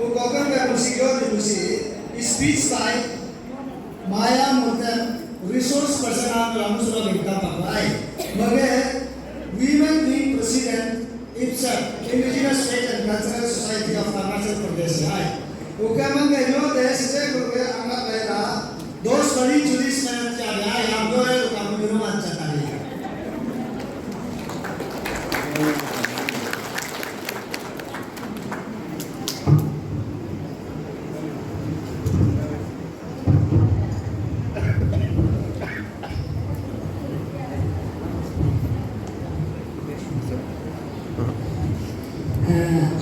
Ukokam ka musiko di musi speech by Maya Murthan resource person आप रामसुरा बिकता पापाई मगे women wing president IPSA Indigenous Faith and Cultural Society of Arunachal Pradesh है ukam का यो देश से गुरुवे अंगा कहता दोस्त बड़ी जुलिस में क्या है हम दो है ukam बिनु अच्छा करें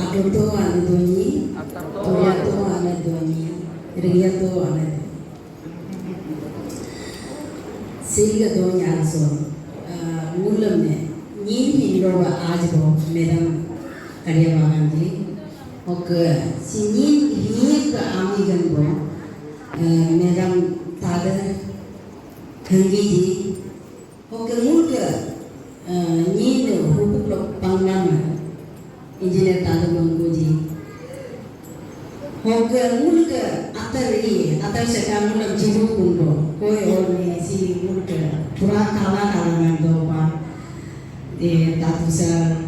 Agoto ana doni, Toyato ana doni, Riyato ana. Sega doni also. Mulam ne, nin hindoa ajbo, Madam Karyavanandi. Okay, si nin hik amiganbo, Madam Tada Hangiji. Okay, mulka nin hukuk pangnama. Engineer Tadu Manguji. Hoga mulka atar sekarang mulai jiru kundo. Koi orang si mulka pura kala nando pa. Tatu sar,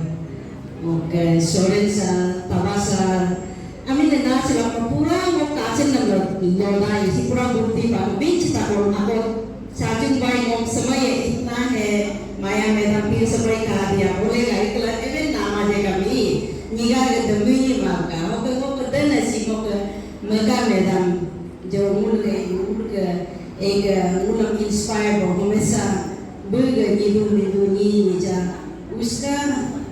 hoga soren sar, tabasar. Amin le nasi apa pura mau kasen nando lola isi pura bukti pa. Bench takor ako charging by mom semua itna hai Maya Madam pil semua kaya boleh kaya kalau even nama je kami. Niga ke demi maka, oke dana si oke mereka Madam जो मूल के एक Moolam inspire हो हमेशा बुल्गा नीदू नीदू नी निजा उसका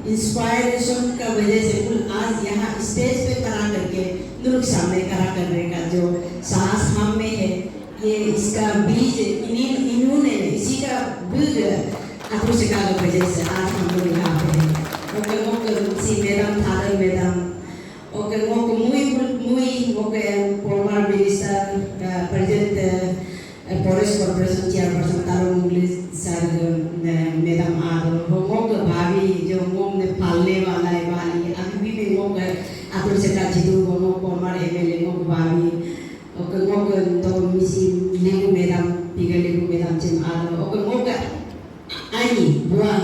inspiration का वजह से मूल आज यहाँ स्टेज पे खड़ा करके लोग सामने खड़ा करने का जो साहस हम में है ये इसका बीज इन्होंने इसी का बुल्गा अप्रोच का वजह से आज हम लोग यहाँ पे हैं oke si Madam Thaler Madam oke muy former minister president Forest Corporation chairperson Tarun Mugli sir Madam Ado moke bhavi jo ne पालने वाला है वाली अभी भी moke atur seka jitu moke former MLA moke bhavi oke to misi legu Madam Pigaligu Madam Jim Ado moke ani buah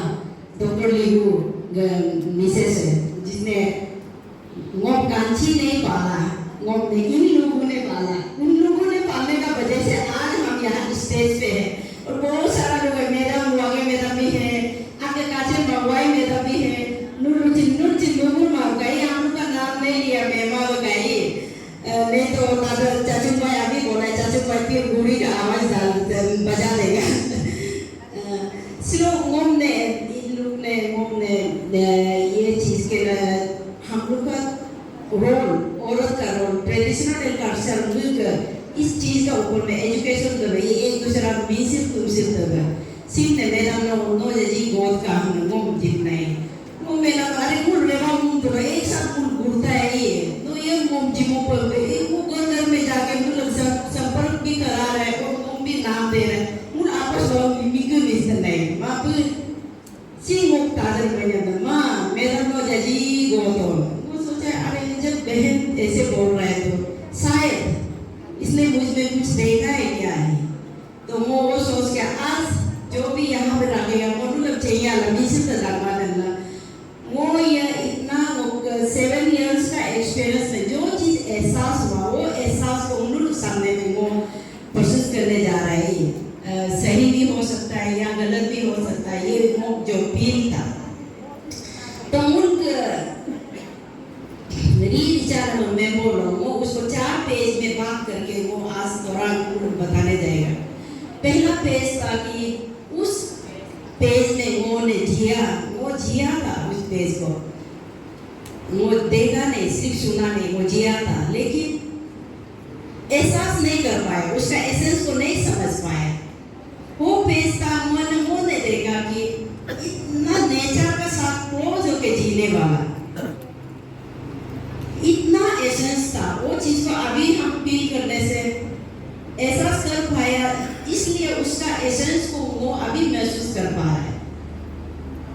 Dr. Ligu Mrs है जिसने मोम कांची नहीं पाला मोम ने इन लोगों ने पाला उन लोगों ने पालने का वजह से आज हम यहाँ स्टेज पे हैं और बहुत सारा लोग है मेरा मुआगे मेरा भी है आगे काचे मगवाई मेरा भी है नूरुचिन लोगों मगवाई हम का नाम नहीं लिया मेमा लगाई नहीं तो तादर चाचू भाई अभी बोला चाचू भाई फिर गुड़ी का आवाज बजा देगा सिर्फ मोम ने ये चीज के हम लोग का रोल औरत का रोल ट्रेडिशनल एंड कल्चरल मिलकर इस चीज का ऊपर में एजुकेशन कर रही है एक दूसरा मिसिर तुमसिर दगा सिर्फ ने मेरा नो जी गोद का हम नो जितना है वो मेरा अरे कुल रेवा मुंह तो एक साथ कुल गुड़ता है ये तो ये मुंह जिमो पर वो घर में जाके मुझे संपर्क भी करा रहा है और मुंह भी नाम दे रहा है मुझे आपस में मिक्र मिस्टर नहीं वहाँ पर सिंह ताजर बना माँ मेरा तो जजी गोतों वो सोचा अरे जब बहन ऐसे बोल रहा है तो शायद इसने मुझ में कुछ देखा है क्या है तो वो सोच के आज जो भी यहाँ पे रखेगा वो लोग चाहिए लंबी से तजारबा करना वो ये इतना 7 years का एक्सपीरियंस में जो चीज़ एहसास हुआ वो एहसास को उन लोग सामने में वो प्रस्तुत करने जा रहा है सही भी हो सकता है या गलत भी हो सकता है ये जो फील था तो मुल्क मेरी विचार मैं बोल रहा हूँ वो उसको 4 पेज में बात करके वो आज दौरान बताने जाएगा पहला पेज था कि उस पेज में वो जिया था उस पेज को वो देखा नहीं सिर्फ सुना नहीं वो जिया था लेकिन एहसास नहीं कर पाया उसका एसेंस को नहीं समझ पाया वो पेज था उन्होंने देखा कि इतना नेचर का साथ क्लोज होके जीने वाला इतना एसेंस था वो चीज को अभी हम फील करने से एहसास कर पाया इसलिए उसका एसेंस को वो अभी महसूस कर पा रहा है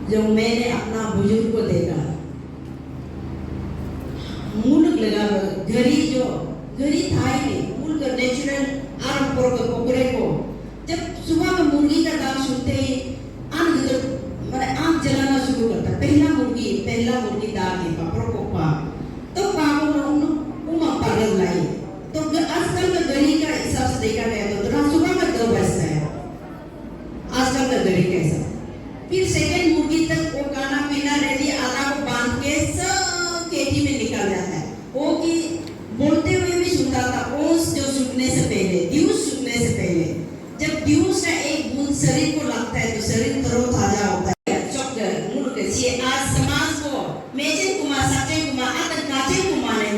जब मैंने अपना बुजुर्ग को देखा मूल लगा घड़ी था ही नहीं मूल का नेचुरल आरंभ कोकरे को जब सुबह में मुर्गी का दाम सुनते ही आंख जलाना शुरू करता पहला मुर्गी दाग दे पापा तो पापा उमा पागल लाई तो आजकल का घड़ी का हिसाब से देखा गया तो सुबह में 2 बजता है आजकल का घड़ी का हिसाब फिर सेकंड मुर्गी तक वो खाना पीना रेडी आधा को बांध के सब खेती में निकल जाता है वो कि बोलते हुए भी सुनता था ओस जो सूखने से पहले ड्यूस सूखने से पहले जब ड्यूस का एक बूंद शरीर को लगता है तो शरीर तरोताजा होता है आज समाज को मेजन कुमार सच्चे कुमार काचे कुमार है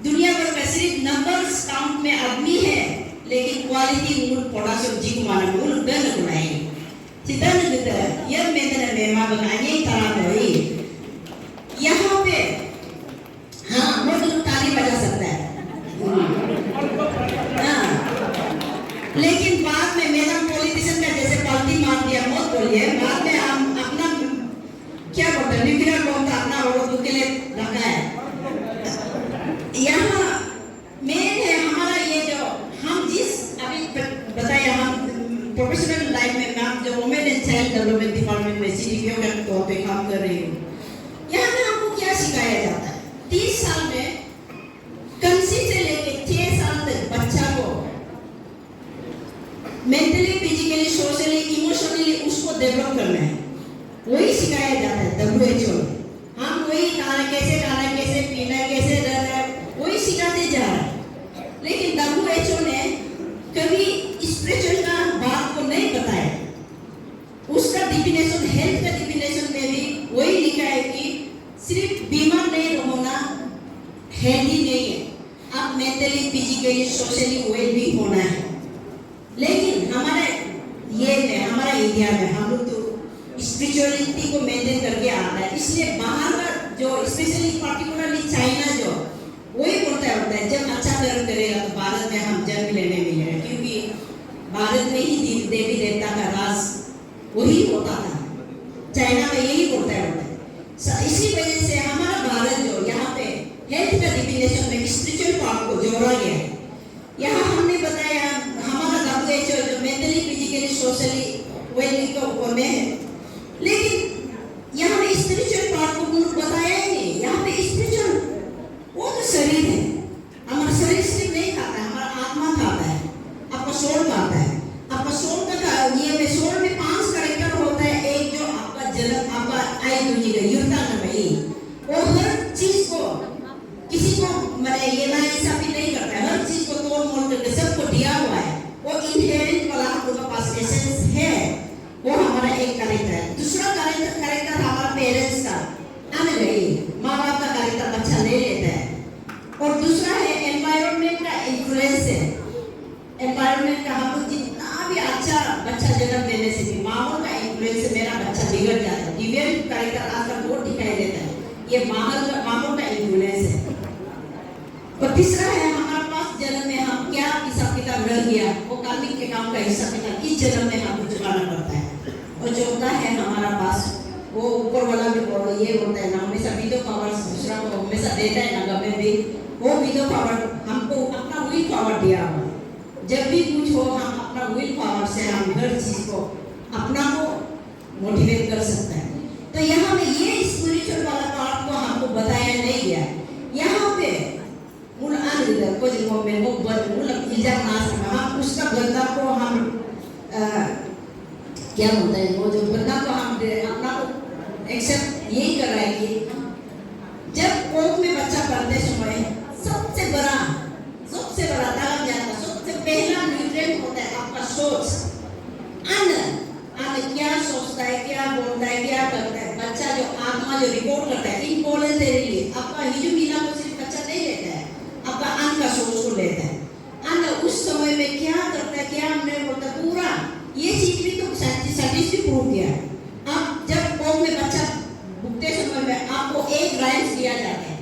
दुनिया भर का सिर्फ नंबर्स काउंट में आदमी है लेकिन क्वालिटी मूल प्रोडक्शन जी कुमार मूल गन गुनाई चितन गुदा यह मेदन मेमा बनाने तरह होई यहाँ पे हाँ मर्द लोग ताली बजा सकता है हाँ लेकिन बाद में मेरा पॉलिटिशियन का जैसे पलटी मार दिया मत बोलिए बाद में हम अपना क्या बोलते हैं न्यूक्लियर बॉम्ब का अपना औरतों के लिए रखा है यहाँ मेन है हमारा ये जो हम जिस अभी बताया हम प्रोफेशनल लाइफ में मैं जो women and child development department में सीडीपीओ के तौर पे काम कर रही हूँ यहाँ पे हमको क्या सिखाया जाता है 30 साल में कंसीव से लेके 6 साल तक बच्चा को मेंटली फिजिकली सोशली इमोशनली उसको डेवलप करना है वही सिखाया जाता है WHO हम वही खाना कैसे पीना कैसे रहना वही सिखाते जा रहे हैं लेकिन WHO ने कभी स्पिरिचुअल का बात को नहीं बताया उसका डिफिनेशन हेल्थ का डिफिनेशन में भी वही लिखा है कि सिर्फ बीमार नहीं होना हेल्दी नहीं है आप मेंटली फिजिकली सोशली वेल भी होना है लेकिन हमारे हमारा इंडिया में हम लोग तो स्पिरिचुअलिटी को मेंटेन करके आता है इसलिए बाहर का जो स्पेशली पर्टिकुलरली चाइना जो वही बोलता है जब अच्छा कर्म करेगा तो भारत में हम जन्म लेने मिलेगा क्योंकि भारत में ही देवी देवता का राज वही होता था चाइना में यही बोलता है इसी वजह से हमारा भारत जो यहाँ पे हेल्थ का डिफिनेशन में स्पिरिचुअल पार्ट को जोड़ा गया है यहाँ हमने बताया हमारा WHO जो मेंटली फिजिकली सोशली वेलबींग के ऊपर में है लेकिन यहाँ पे स्पिरिचुअल पार्ट को बताया ही नहीं यहाँ पे स्पिरिचुअल वो तो शरीर है हमारा शरीर सिर्फ नहीं खाता है हमारा आत्मा खाता है आपका सोल खाता है आपका सोल का ये में सोल में 5 कैरेक्टर होता है एक जो आपका जन्म आपका आई दुनिया युक्ता नमई वो हर चीज को किसी को मैंने ये ना ऐसा भी नहीं करता है हर चीज को तोड़ मोड़ करके सबको दिया हुआ है वो इनहेरेंट वाला आपके पास एसेंस है वो हमारा एक कैरेक्टर है दूसरा कैरेक्टर हमारा पेरेंट्स का आने गई माँ बाप का कैरेक्टर बच्चा ले लेता है और दूसरा है एनवायरनमेंट का इन्फ्लुएंस है एनवायरनमेंट का हम जितना भी अच्छा बच्चा जन्म देने से भी माहौल का इन्फ्लुएंस से मेरा बच्चा बिगड़ जाता है डिविएंट कैरेक्टर आजकल बहुत दिखाई देता है ये माहौल का इन्फ्लुएंस है और तीसरा है हमारे पास जन्म में हम क्या हिसाब किताब रह गया वो कार्मिक के काम का हिसाब किताब इस जन्म में हमको चुकाना पड़ता है और जो होता है हमारा पास वो ऊपर वाला भी ये होता है ना हमेशा विदो पावर दूसरा को हमेशा देता है ना गमे भी वो विदो पावर हमको अपना विल पावर दिया हुआ जब भी कुछ हो हम अपना विल पावर से हम हर चीज को अपना को मोटिवेट कर सकते हैं तो यहाँ में ये स्पिरिचुअल वाला पार्ट को हमको बताया नहीं गया यहाँ पे उन आदमी को जो में वो इल्जाम ना सका हम उसका बंदा को हम क्या होता है वो जो बंदा को हम अपना को एक्सेप्ट यही कर रहा है कि जब कोख में बच्चा पढ़ते समय सबसे बड़ा दाम जाता सबसे पहला न्यूट्रिएंट होता है आपका सोच अन्न क्या सोचता है क्या बोलता है क्या करता है बच्चा जो आत्मा जो रिपोर्ट करता है इनवॉलंटरीली आपका हिजुमिना को सिर्फ बच्चा नहीं लेता है आपका अन्न का सोच को लेता है अन्न उस समय में क्या करता है क्या हमने बोलता पूरा ये चीज भी तो साइंटिस्ट भी प्रूव किया है अब जब कोख में बच्चा भुगते समय में आपको एक राइम्स दिया जाता है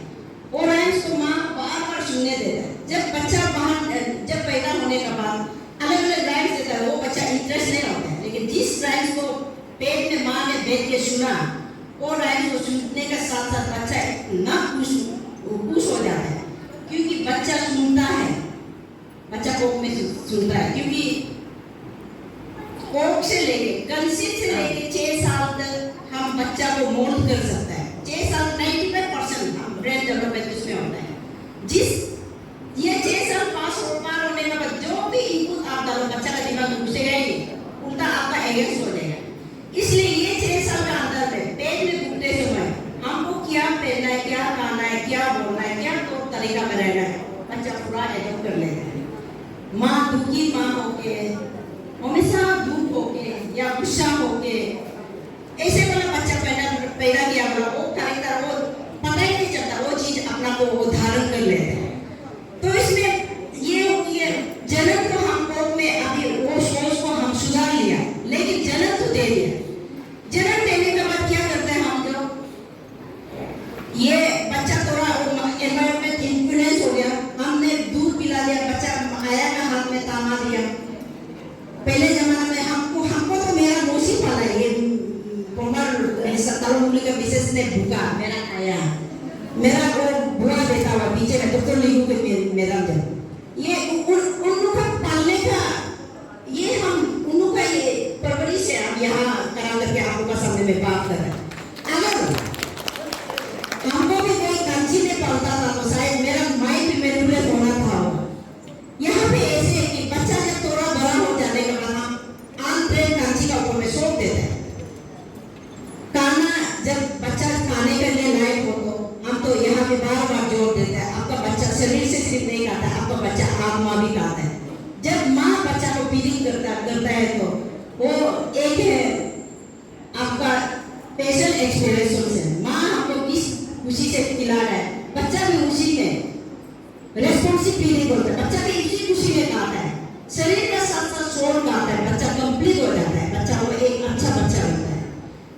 वो राइम्स को माँ बार सुनने देता है जब बच्चा जब पैदा होने के बाद अलग अलग राइम्स देता है वो बच्चा इंटरेस्ट नहीं होता है लेकिन जिस राइम्स को पेट में माँ ने बैठ के सुना वो राइम्स को सुनने के साथ साथ बच्चा इतना खुश हो जाता है कोक में सुनता है, क्योंकि कोक से लेके कंसीव से लेके 6 साल तक हम बच्चा को मोल्ड कर सकते हैं। 6 साल 95% हम ब्रेन डेवलपमेंट उसमें होता है। जिस ये 6 साल पार होने के बाद जो भी इनपुट आप डालो बच्चा का दिमाग में घुसेगा ही नहीं, उल्टा आपका एगेंस्ट हो जाएगा। इसलिए ये 6 साल का अंदर में पेट में घूमते समय हमको क्या पहनना है, क्या खाना है, क्या बोलना है, क्या तौर तरीका में रहना है, बच्चा पूरा एडॉप्ट कर लेता है। माँ दुखी माँ होके, हमेशा दुख होके या गुस्सा होके ऐसे वाला बच्चा पैदा किया वाला वो कैरेक्टर वो पता ही नहीं चलता, वो चीज अपना को वो धारण कर लेता है। तो इसमें ये जन्म तो हमको में अभी वो सोच को हम सुधार लिया, लेकिन जन्म तो दे दिया। जन्म देने के बाद क्या करते हैं हम लोग, ये बच्चा थोड़ा एनवायरनमेंट इन्फ्लुएंस हो गया, हमने दूध पिला दिया, बच्चा आया का हाथ में तामा दिया। पहले जमाने में हमको तो मेरा मौसी पाला है, ये कोमल सत्तारूली का विशेष ने भूखा मेरा खाया, मेरा वो बुआ बेटा हुआ पीछे में डॉक्टर लिखू के मेरा जब ये उन लोग का पालने का ये हम उन लोग का ये परवरिश है। हम यहाँ करा करके आप लोग का सामने में बात कर रहे हैं। अगर हमको भी कोई कंची ने पालता था तो शायद मेरा माइंड भी मेरे लिए होना था। यहाँ पे ऐसे है कि बच्चा जब थोड़ा बड़ा हो जाने के बाद हम अनट्रेन कंची का ऊपर में सौंप देते हैं। खाना जब बच्चा खाने के लिए लायक हो तो हम तो यहाँ पे बार जोर देते हैं, आपका बच्चा शरीर से सिर्फ नहीं खाता है, आपका बच्चा आत्मा भी खाता है। जब माँ बच्चा को फीडिंग करता है तो वो एक है आपका स्पेशल एक्सपीरियंस है। माँ हमको किस खुशी से खिला रहा है, बच्चा भी उसी में रेस्पॉन्सिव फीलिंग होता है, बच्चा भी इसी खुशी में खाता है। शरीर का साथ साथ सोल खाता है, बच्चा कंप्लीट हो जाता है, बच्चा वो एक अच्छा बच्चा होता है।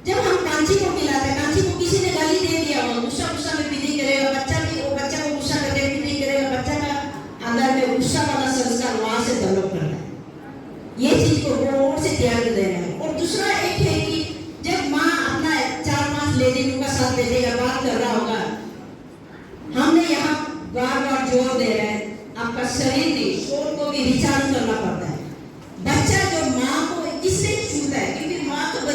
जब हम कांची को खिलाते हैं, कांची को किसी ने गाली दे दिया हो, गुस्सा में फीलिंग करेगा, बच्चा भी वो बच्चा को गुस्सा करके फीलिंग करेगा, बच्चा का अंदर में गुस्सा वाला संस्कार वहां से डेवलप करता है। ये चीज को गौर से त्याग देना है। और दूसरा एक है कि जब माँ अपना 4-5 लेडीज का साथ ले लेगा, बात कर रहा होगा, हमने यहाँ बार जोर दे रहे हैं, आपका शरीर नहीं सोल को भी रिचार्ज करना पड़ता है। बच्चा जो माँ को इसलिए छूता है क्योंकि माँ को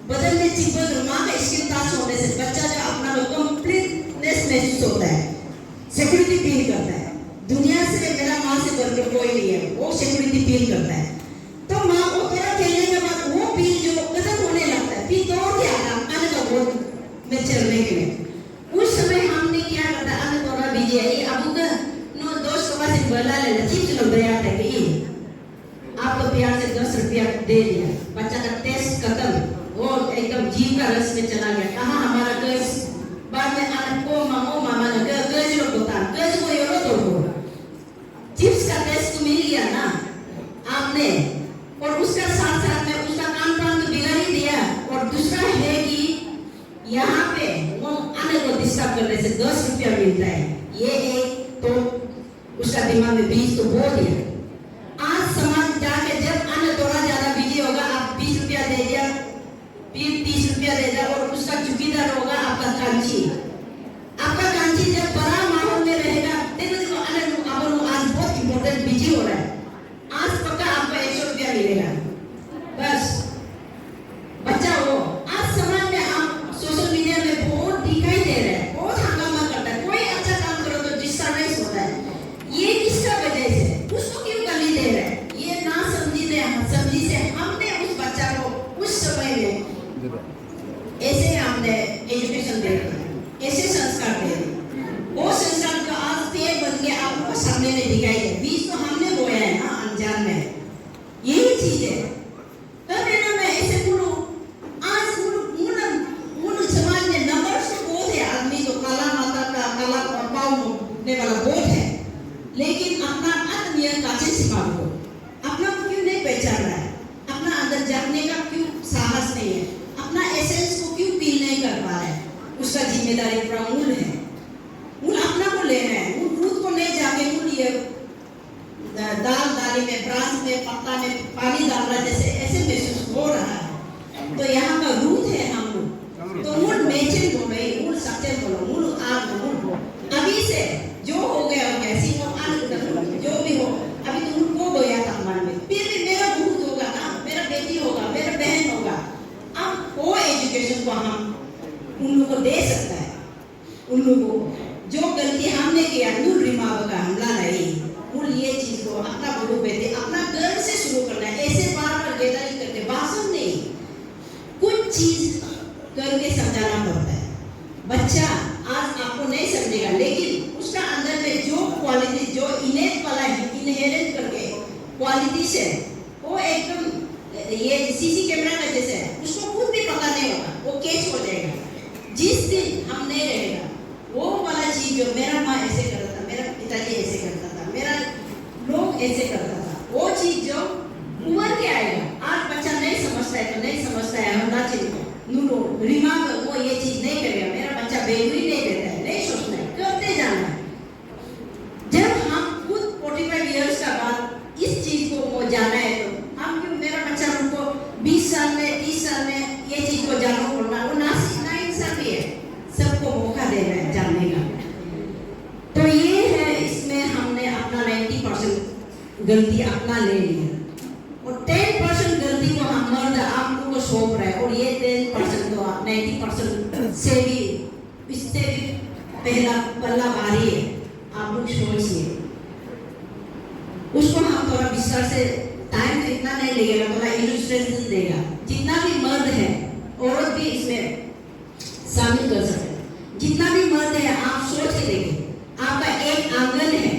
बदलने चिपक माँ का स्किन टच होने से बच्चा जो अपना कंप्लीटनेस महसूस होता है, सिक्योरिटी फील करता है। दुनिया से मेरा माँ से बढ़कर कोई नहीं है, वो सिक्योरिटी फील करता है। तो माँ को थोड़ा खेलने के बाद वो फील जो खत्म होने लगता है, फिर दौड़ के आने का बोल में चलने के लिए। उस समय हमने क्या करता है, आने थोड़ा बीजे अब नो दोस्त को बस बोला ले चिप्स लो दया थे कि आपको प्यार से 10 रुपया दे दिया, बच्चा का टेस्ट खत्म, वो एकदम जीव का रस में चला गया। कहाँ हमारा गज बाद में आने को मामा ने गज लो होता गज को योरो तो चिप्स का टेस्ट तो मिल गया ना आपने, और उसका साथ साथ में उसका काम तो बिगाड़ ही दिया। और दूसरा है कि यहाँ पे वो आने को डिस्टर्ब करने से 10 रुपया मिलता है, ये एक तो उसका दिमाग में बीज तो बो दिया। आज समाज जाके जब आने थोड़ा ज्यादा बिजी होगा, आप 20 रुपया दे दिया, फिर 30 रुपया दे दिया, और उसका चुकीदार होगा आपका कांची। आपका कांची जब बड़ा माहौल में रहेगा, देखो आने आज बहुत इम्पोर्टेंट बिजी हो रहा है, आज पक्का आपको 100 रुपया मिलेगा। बस बच्चा हो आज समाज में आप सोशल मीडिया में बहुत दिखाई दे रहे हैं, बहुत हंगामा करता है, कोई अच्छा काम करो तो डिस्टर्बेंस होता है। ये किसका वजह से, उसको क्यों गाली दे रहे हैं, ये ना समझी से हमने उस बच्चा को उस समय में ऐसे हमने एजुकेशन दे दी, ऐसे संस्कार दे दी, वो संस्कार जो आज पेड़ बन के आपको सामने में दिखाई दे, बीज तो हमने बोया है ना अनजान में, यही चीज है। तब है ना मैं ऐसे बोलूं, आज मुन समाज में नंबर से बहुत है, आदमी तो काला माता का काला पाँव मुकने वाला बहुत है, लेकिन अपना आत्मीय काचे सिखा दो, अपना क्यों नहीं पहचान रहा है, अपना अंदर जानने का क्यों साहस नहीं है, अपना एसेंस को क्यों फील नहीं कर पा रहा है। उसका जिम्मेदारी पूरा मूल है, मूल अपना को लेना है, मूल खुद को नहीं जाके मूल ये दाल में ब्रांच में पत्ता में पानी डाल रहा है जैसे ऐसे महसूस हो रहा है। तो यहाँ का रूट है हम लोग, तो मूल मेचन बोलो, मूल सच्चन बोलो, मूल आग मूल अभी से जो हो गया कैसी वो जो भी हो जो गलती हमने किया नूर रिमाव का हमला नहीं उन ये चीज को अपना गुरु बेटे अपना घर से शुरू करना है। ऐसे बार बार गेदारी करके भाषण नहीं, कुछ चीज करके समझाना पड़ता है। बच्चा आज आपको नहीं समझेगा, लेकिन उसका अंदर में जो क्वालिटी जो इनेट वाला है, इनहेरेंट करके क्वालिटी से वो एकदम ये सीसी कैमरा का जैसे है, उसको खुद भी पता नहीं होगा, वो कैच हो जाएगा। जिस दिन हम नहीं रहेगा वो वाला चीज जो मेरा माँ ऐसे करता था, मेरा पिताजी ऐसे करता था, मेरा लोग ऐसे करता था, वो चीज जो उमर के आएगा। आज बच्चा नहीं समझता है तो नहीं समझता है, हम ना चिंता नूरो रिमांग वो ये चीज नहीं करेगा, मेरा बच्चा बेगुई नहीं देता है, नहीं सोचना है, करते जाना है। जब हम खुद 45 इयर्स का बाद इस चीज को वो जाना है तो हम क्यों मेरा बच्चा उनको 20 साल में 30 साल में ये चीज को जानो पड़ना, वो ना इंसाफी है, सबको मौका देना है जानने का। तो ये है, इसमें हमने अपना 90% गलती अपना ले लिया और 10% गलती को हम मर्द आप लोगों को सौंप रहे हैं, और ये 10% तो 90% से भी इससे भी पहला पल्ला भारी है। आप लोग सोचिए, उसको हम थोड़ा विस्तार से टाइम तो इतना नहीं लगेगा, थोड़ा इलस्ट्रेशन देगा। जितना भी मर्द है औरत भी इसमें शामिल कर सकते हैं। जितना भी मर्द है आप सोच के देखिए, आपका एक आंगन है,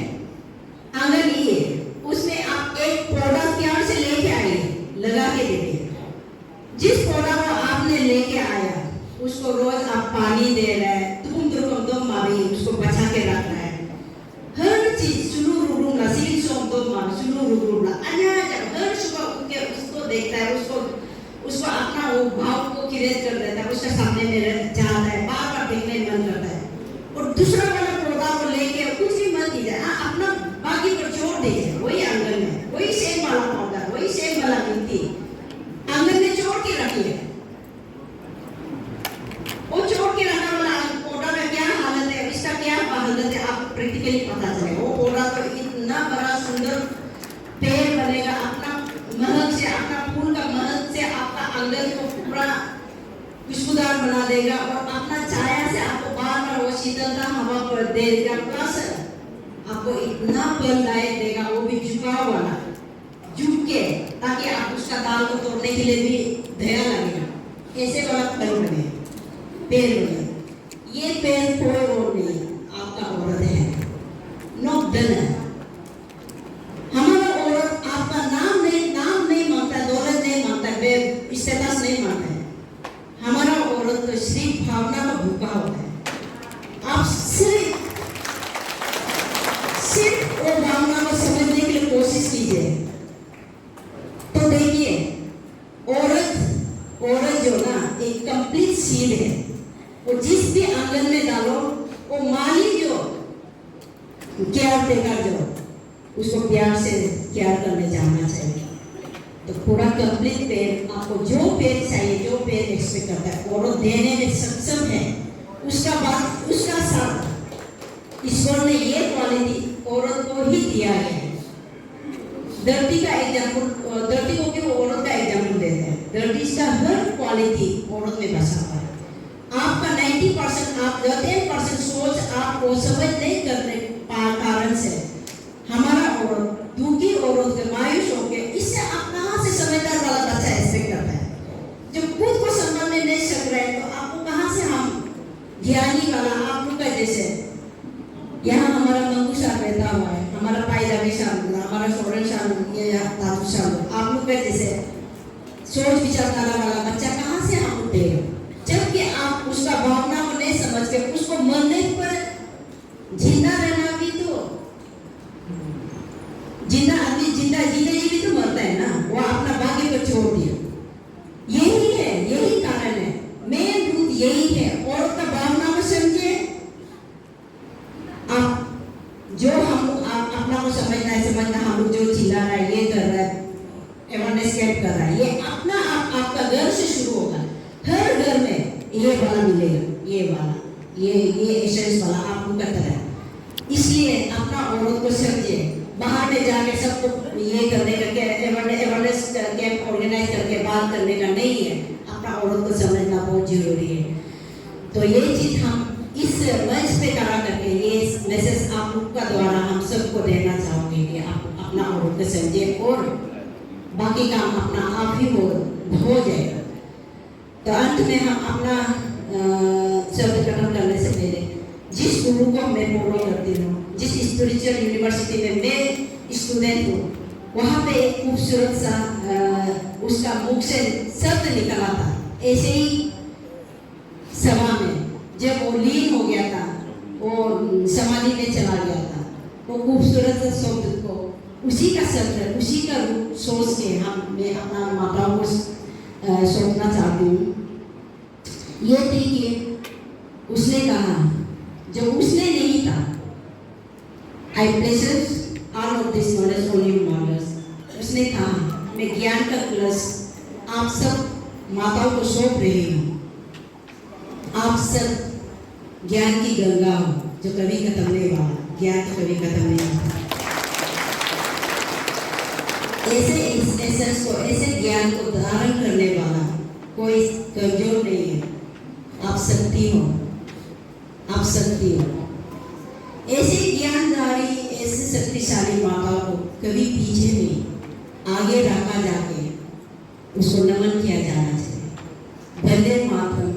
आंगन ये उसमें आप एक पौधा प्यार से लेके आइए, लगा के देखिए। जिस पौधा को आपने लेके आया उसको रोज आप पानी दे रहे हैं, तुम मारी उसको बचा के रख रहे हैं, हर चीज सुलू रूम ना सिल सोम दो मार सुलू रूम ना अन्य हर सुबह उठ के उसको देखता है, उसको अपना वो भाव को क्रिएट कर देता है, उसके सामने में जाता है, बार बार देखने मन करता है। और दूसरा वाला पौधा को लेके कुछ भी मत कीजिए, अपना बाकी पर छोड़ दीजिए, वही आंगन में वही सेम वाला पौधा वही सेम वाला मिट्टी आंगन में छोड़ के रखिए। वो छोड़ के रखने वाला पौधा में क्या हालत है, इसका क्या हालत है, आपको प्रैक्टिकली पता चलेगा। वो पौधा तो इतना बड़ा सुंदर पेड़ बनेगा, अपना महक से, अपना फूल का महक से आपका आंगन को पूरा खुशबूदार बना देगा, और अपना छाया से आपको बार बार वो शीतलता हवा पर देगा, प्लस आपको इतना फलदायक देगा, वो भी झुकाव वाला, झुक के, ताकि आप उसका दाल को तोड़ने के लिए भी दया लगेगा। ऐसे वाला फल बने, पेड़ बने। ये पेड़ कोई और नहीं, आपका औरत है, नॉट डन है। हमारा औरत आपका नाम नहीं मांगता, दौलत नहीं मांगता, स्टेटस नहीं मांगता है। हमारा औरत तो सिर्फ भावना का भूखा होता है। आप सिर्फ वो भावना को समझने के लिए कोशिश कीजिए, तो देखिए औरत जो ना एक कंप्लीट सीड है, वो जिस भी आंगन में डालो, वो माली जो केयर टेकर जो उसको प्यार से केयर करने जाना चाहिए। तो पूरा कंप्लीट पेड़, आपको जो पेड़ चाहिए, जो पेड़ एक्सपेक्ट करता है, औरत देने में सक्षम है। उसका बाद उसका साथ ईश्वर ने ये क्वालिटी औरत को ही दिया है। धरती का एग्जाम्पल, धरती को भी औरत का एग्जाम्पल देते हैं। धरती का हर क्वालिटी औरत में बसा हुआ है। आपका 90% आप 10% सोच आप वो समझ नहीं करने कारण से हमारा औरत दुखी औरत के मायूस होके, इससे आप कहाँ से समझदार वाला बच्चा एक्सपेक्ट करता है जो खुद को संभालने नहीं सक रहे, तो आपको कहाँ से हम ज्ञानी वाला आप लोग का जैसे यहाँ हमारा मंगू साहब रहता हुआ है, हमारा पायदावी साहब, हमारा सोरेन साहब, ये दादू साहब, आप लोग का जैसे सोच विचार वाला बच्चा कहाँ से हम उठेगा, जबकि आप उसका भावना को नहीं समझ के उसको मरने पर जिंदा रहना भी तो जिंदा आदमी जिंदा जीते जी भी तो मरता है ना, वो अपना भाग्य को छोड़ दिया। यही है, यही कारण है, मेन रूट यही है। औरत का भावना को समझिए, आप जो हम अपना को समझना हम लोग जो चिल्ला रहा है, ये कर रहा है, अवेयरनेस कैंप कर रहा है, ये अपना आपका घर से शुरू होगा। हर घर में ये वाला मिलेगा, ये वाला, ये एसेंस वाला आपको करता है। इसलिए अपना औरत को समझिए, बाहर में जाके सबको ये करने का अवेयरनेस कैंप ऑर्गेनाइज करके बात करने का नहीं है, अपना औरत को समझना बहुत जरूरी है। तो ये चीज हम इस मंच पे करा करके समझे और बाकी काम अपना आप ही हो जाएगा। तो अंत में हम अपना शब्द खत्म करने से पहले जिस गुरु को मैं फॉलो करती हूँ, जिस स्पिरिचुअल यूनिवर्सिटी में मैं स्टूडेंट हूँ, वहाँ पे एक खूबसूरत सा उसका मुख से शब्द निकला था। ऐसे ही सभा में जब वो लीन हो गया था, वो समाधि में चला गया था, वो खूबसूरत सा शब्द को उसी का शब्द, उसी का रूप सोच के मैं अपना माताओं को सोचना चाहती हूँ। ये थी कि उसने कहा जो उसने नहीं था, I places all of this knowledge on you models. उसने कहा मैं ज्ञान का कलश आप सब माताओं को सौंप रही हूँ। आप सब ज्ञान की गंगा हो जो कभी खत्म नहीं हुआ, ज्ञान तो कभी खत्म नहीं हुआ। ऐसे इस एसेंस को, ऐसे ज्ञान को धारण करने वाला कोई कमजोर नहीं है। आप शक्ति हो, आप शक्ति हो। ऐसे ज्ञानधारी, ऐसे शक्तिशाली माताओं को कभी पीछे नहीं, आगे रखा जाके उसको नमन किया जाना चाहिए। वंदे मातरम।